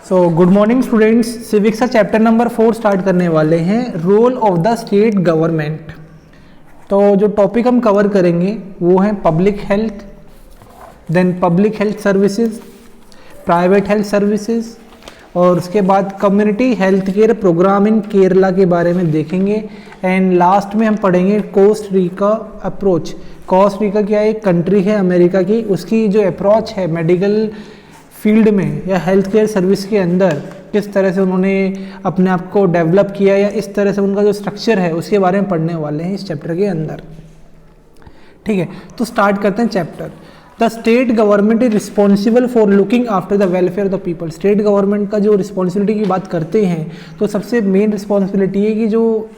सो good morning students, civics का chapter number 4 start करने वाले हैं, role of the state government. तो जो टॉपिक हम कवर करेंगे वो है public health, then public health services, private health services और उसके बाद community health care program in Kerala के बारे में देखेंगे। एंड लास्ट में हम पढ़ेंगे Costa Rica approach. Costa Rica क्या है, एक कंट्री है अमेरिका की, उसकी जो अप्रोच है मेडिकल फील्ड में या हेल्थ केयर सर्विस के अंदर किस तरह से उन्होंने अपने आप को डेवलप किया या इस तरह से उनका जो स्ट्रक्चर है उसके बारे में पढ़ने वाले हैं इस चैप्टर के अंदर। ठीक है, तो स्टार्ट करते हैं chapter. The state government is responsible for looking after the welfare of the people. State government का जो रिस्पॉन्सिबिलिटी की बात करते हैं तो सबसे मेन रिस्पॉन्सिबिलिटी है कि जो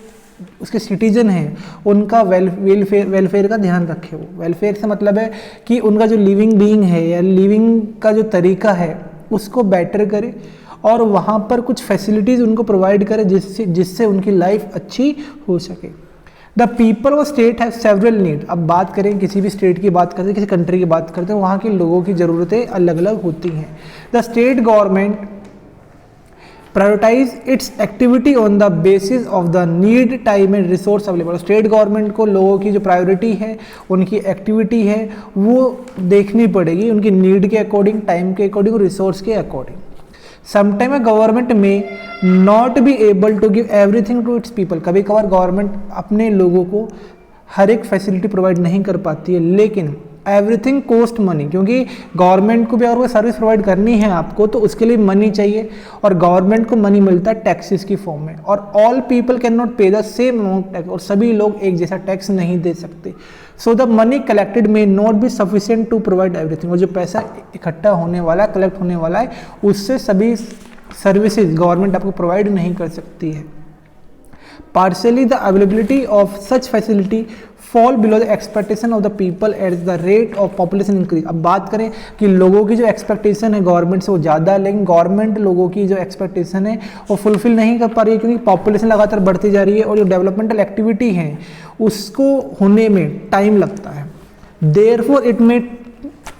उसके सिटीजन हैं उनका वेलफेयर का ध्यान रखे। वो वेलफेयर से मतलब है कि उनका जो लिविंग बीइंग है या लिविंग का जो तरीका है उसको बेटर करे और वहाँ पर कुछ फैसिलिटीज़ उनको प्रोवाइड करे जिससे उनकी लाइफ अच्छी हो सके। The people of state have several need. अब बात करें किसी भी स्टेट की बात करते हैं, किसी कंट्री की बात करते हैं, वहाँ के लोगों की ज़रूरतें अलग अलग होती हैं। The state government prioritize its activity on the basis of the need, time and resource available. State government को लोगों की जो प्रायोरिटी है, उनकी एक्टिविटी है, वो देखनी पड़ेगी उनकी नीड के अकॉर्डिंग, टाइम के अकॉर्डिंग और रिसोर्स के according. Sometime government may not be able to give everything to its people. कभी कभार गवर्नमेंट अपने लोगों को हर एक फैसिलिटी प्रोवाइड नहीं कर पाती है, लेकिन एवरीथिंग कोस्ट मनी, क्योंकि गवर्नमेंट को भी अगर वो सर्विस प्रोवाइड करनी है आपको तो उसके लिए मनी चाहिए और गवर्नमेंट को मनी मिलता है टैक्सेस की फॉर्म में। और all people can not pay the same amount tax, और सभी लोग एक जैसा टैक्स नहीं दे सकते। So the money collected may not be sufficient to provide everything. और जो पैसा इकट्ठा होने वाला है, कलेक्ट होने वाला है, उससे सभी सर्विसेज गवर्नमेंट आपको प्रोवाइड नहीं कर सकती है। Partially the availability of such facility fall below the expectation of the people at the rate of population increase. अब बात करें कि लोगों की जो एक्सपेक्टेशन है गवर्नमेंट से वो ज़्यादा है, लेकिन गवर्नमेंट लोगों की जो एक्सपेक्टेशन है वो फुलफिल नहीं कर पा रही है, क्योंकि पॉपुलेशन लगातार बढ़ती जा रही है और जो डेवलपमेंटल एक्टिविटी है उसको होने में टाइम लगता है। Therefore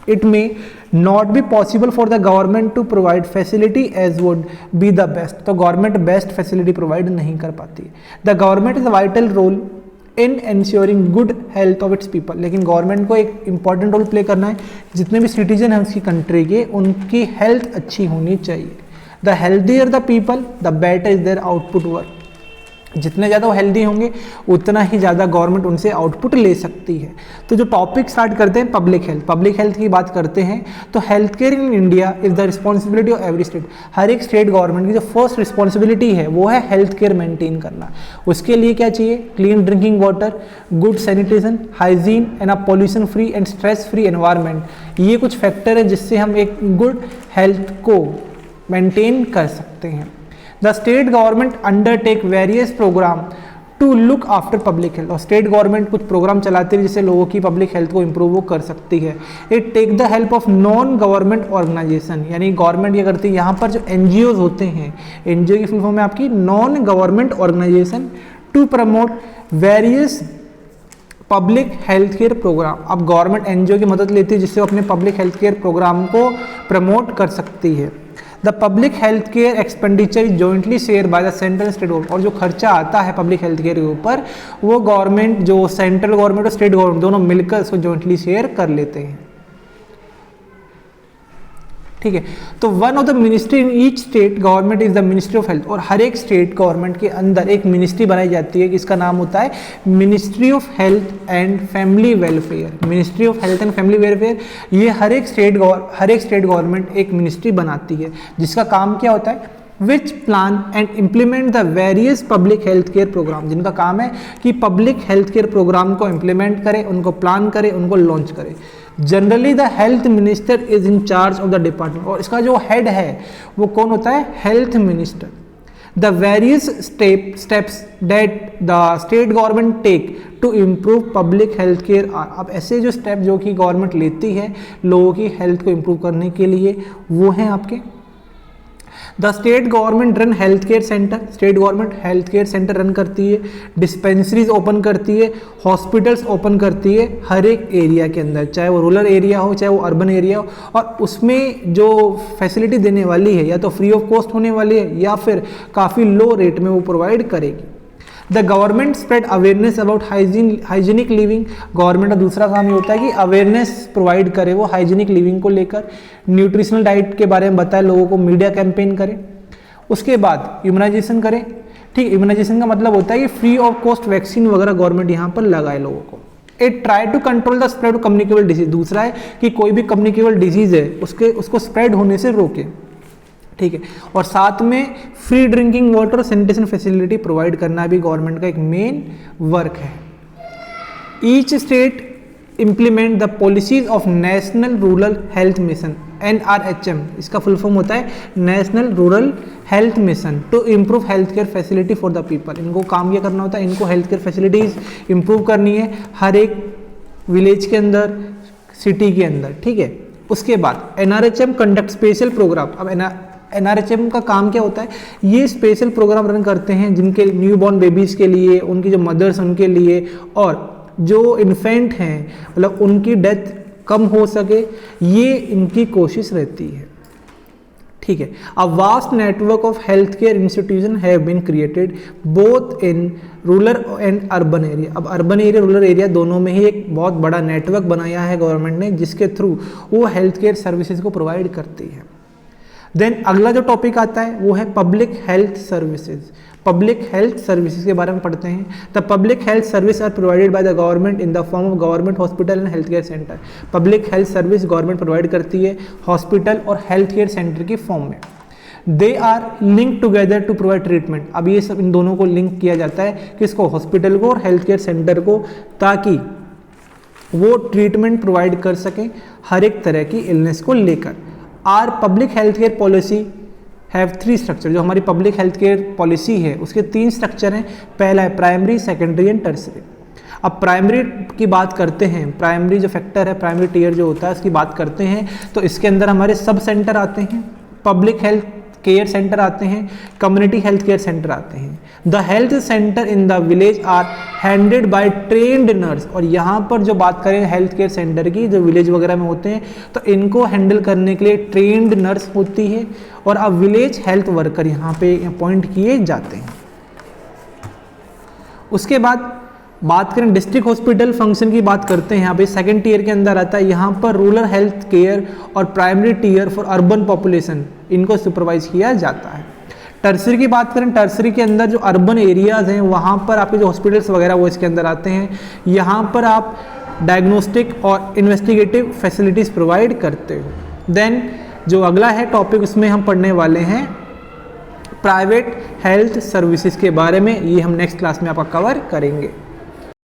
it may not be possible for the government to provide facility as would be the best. तो गवर्नमेंट बेस्ट फैसिलिटी प्रोवाइड नहीं कर पाती। The government is a vital role in ensuring good health of its people. लेकिन government को एक important role play करना है, जितने भी सिटीजन हैं उसकी कंट्री के, उनकी हेल्थ अच्छी होनी चाहिए। The healthier the people the better is their output work. जितने ज़्यादा वो हेल्दी होंगे उतना ही ज़्यादा गवर्नमेंट उनसे आउटपुट ले सकती है। तो जो टॉपिक स्टार्ट करते हैं पब्लिक हेल्थ। पब्लिक हेल्थ की बात करते हैं तो health care in India is the responsibility of every state. हर एक स्टेट गवर्नमेंट की जो फर्स्ट रिस्पॉन्सिबिलिटी है वो है हेल्थ केयर मेंटेन करना। उसके लिए क्या चाहिए? Clean drinking water, good sanitation, hygiene and a pollution free and stress free environment. ये कुछ फैक्टर है जिससे हम एक गुड हेल्थ को मेंटेन कर सकते हैं। The state government undertake various program to look after public health। और स्टेट गवर्नमेंट कुछ प्रोग्राम चलाती है जिससे लोगों की पब्लिक हेल्थ को इम्प्रूव वो कर सकती है। It take the help of non government organisation, यानी गवर्नमेंट क्या करती है, यहाँ पर जो एनजीओ होते हैं, एनजीओ की फुल फॉर्म है आपकी non government organisation, to promote various public health care program. अब गवर्नमेंट एनजीओ की मदद लेती है जिससे वो अपने पब्लिक हेल्थ केयर प्रोग्राम को प्रमोट कर सकती है। The public health care expenditure is jointly share by the central state government. और जो खर्चा आता है पब्लिक हेल्थ केयर के ऊपर वो गवर्नमेंट, जो सेंट्रल गवर्नमेंट और स्टेट गवर्नमेंट दोनों मिलकर उसको जॉइंटली शेयर कर लेते हैं। ठीक है, तो one of the ministry in each state government is the ministry of health. और हर एक स्टेट गवर्नमेंट के अंदर एक मिनिस्ट्री बनाई जाती है, जिसका नाम होता है ministry of health and family welfare. Ministry of health and family welfare, ये हर एक स्टेट गवर्नमेंट एक मिनिस्ट्री बनाती है जिसका काम क्या होता है, which plan and implement the various public health care program. जिनका काम है कि पब्लिक हेल्थ केयर प्रोग्राम को इम्प्लीमेंट करे, उनको प्लान करे, उनको लॉन्च करे। Generally the health minister is in charge of the department. और इसका जो हेड है वो कौन होता है? Health minister. The various steps that the state government take to improve public health care are. अब ऐसे जो स्टेप जो कि गवर्नमेंट लेती है लोगों की हेल्थ को इम्प्रूव करने के लिए वो हैं आपके the state government run health care centre, state government health care centre run करती है, डिस्पेंसरीज ओपन करती है, हॉस्पिटल्स ओपन करती है हर एक एरिया के अंदर, चाहे वो रूरल एरिया हो चाहे वो अर्बन एरिया हो, और उसमें जो फैसिलिटी देने वाली है या तो फ्री ऑफ कॉस्ट होने वाली है या फिर काफ़ी लो रेट में वो प्रोवाइड करेगी। The government spread awareness about hygienic living, government का दूसरा काम ये होता है कि अवेयरनेस प्रोवाइड करे वो हाइजीनिक लिविंग को लेकर, न्यूट्रिशनल डाइट के बारे में बताए लोगों को, मीडिया कैंपेन करें, उसके बाद इम्यूनाइजेशन करें। ठीक, इम्यूनाइजेशन का मतलब होता है कि फ्री ऑफ कॉस्ट वैक्सीन वगैरह गवर्नमेंट यहाँ पर लगाए लोगों को। It try to control the spread of communicable disease, दूसरा है कि कोई भी कम्युनिकेबल डिजीज है उसको स्प्रेड होने से रोके। ठीक है, और साथ में फ्री ड्रिंकिंग वाटर और सैनिटेशन फैसिलिटी प्रोवाइड करना भी गवर्नमेंट का एक मेन वर्क है। Each state implement the policies of national rural health mission, NRHM, इसका फुल फॉर्म होता है national rural health mission, to improve health care facility for the people. इनको काम क्या करना होता है, इनको हेल्थ केयर फैसिलिटीज इम्प्रूव करनी है हर एक विलेज के अंदर, सिटी के अंदर। ठीक है, उसके बाद NRHM कंडक्ट स्पेशल प्रोग्राम। अब NRHM का काम क्या होता है, ये स्पेशल प्रोग्राम रन करते हैं जिनके न्यूबॉर्न बेबीज़ के लिए, उनकी जो मदर्स उनके लिए, और जो इन्फेंट हैं मतलब उनकी डेथ कम हो सके, ये इनकी कोशिश रहती है। ठीक है, a vast network of health care institution have been created both in rural and urban area. अब अर्बन एरिया रूरल एरिया दोनों में ही एक बहुत बड़ा नेटवर्क बनाया है गवर्नमेंट ने, जिसके थ्रू वो हेल्थ केयर सर्विसेज को प्रोवाइड करती है। देन अगला जो टॉपिक आता है वो है public health services. Public health services के बारे में पढ़ते हैं। The public health service are provided by the government in the form of government hospital and health care centre. Public health service government provide करती है हॉस्पिटल और health care centre की form में। They are link together to provide treatment. अब ये सब इन दोनों को लिंक किया जाता है, किसको, हॉस्पिटल को और हेल्थ केयर सेंटर को, ताकि वो ट्रीटमेंट प्रोवाइड कर सकें हर एक तरह की इलनेस को लेकर। Our public health care policy have 3 structure. जो हमारी पब्लिक हेल्थ केयर पॉलिसी है उसके 3 स्ट्रक्चर हैं। पहला है प्राइमरी, सेकेंडरी एंड टर्सरी। अब प्राइमरी की बात करते हैं, प्राइमरी जो फैक्टर है, प्राइमरी टीयर जो होता है उसकी बात करते हैं, तो इसके अंदर हमारे सब सेंटर आते हैं, पब्लिक हेल्थ केयर सेंटर आते हैं, कम्युनिटी हेल्थ केयर सेंटर आते हैं। The health centre in the village are handed by trained nurse. और यहाँ पर जो बात करें हेल्थ केयर सेंटर की, जो विलेज वगैरह में होते हैं, तो इनको हैंडल करने के लिए ट्रेन्ड नर्स होती है, और अब विलेज हेल्थ वर्कर यहाँ पे अपॉइंट किए जाते हैं। उसके बाद बात करें डिस्ट्रिक्ट हॉस्पिटल फंक्शन की बात करते हैं, यहाँ पे सेकंड टीयर के अंदर आता है। यहाँ पर रूरल हेल्थ केयर और primary tier for urban population, इनको सुपरवाइज किया जाता है। टर्सरी की बात करें, टर्सरी के अंदर जो अर्बन एरियाज़ हैं वहाँ पर आपके जो हॉस्पिटल्स वगैरह वो इसके अंदर आते हैं। यहाँ पर आप डायग्नोस्टिक और इन्वेस्टिगेटिव फैसिलिटीज़ प्रोवाइड करते हो। देन जो अगला है टॉपिक, उसमें हम पढ़ने वाले हैं प्राइवेट हेल्थ सर्विसेज के बारे में। ये हम नेक्स्ट क्लास में आपका कवर करेंगे।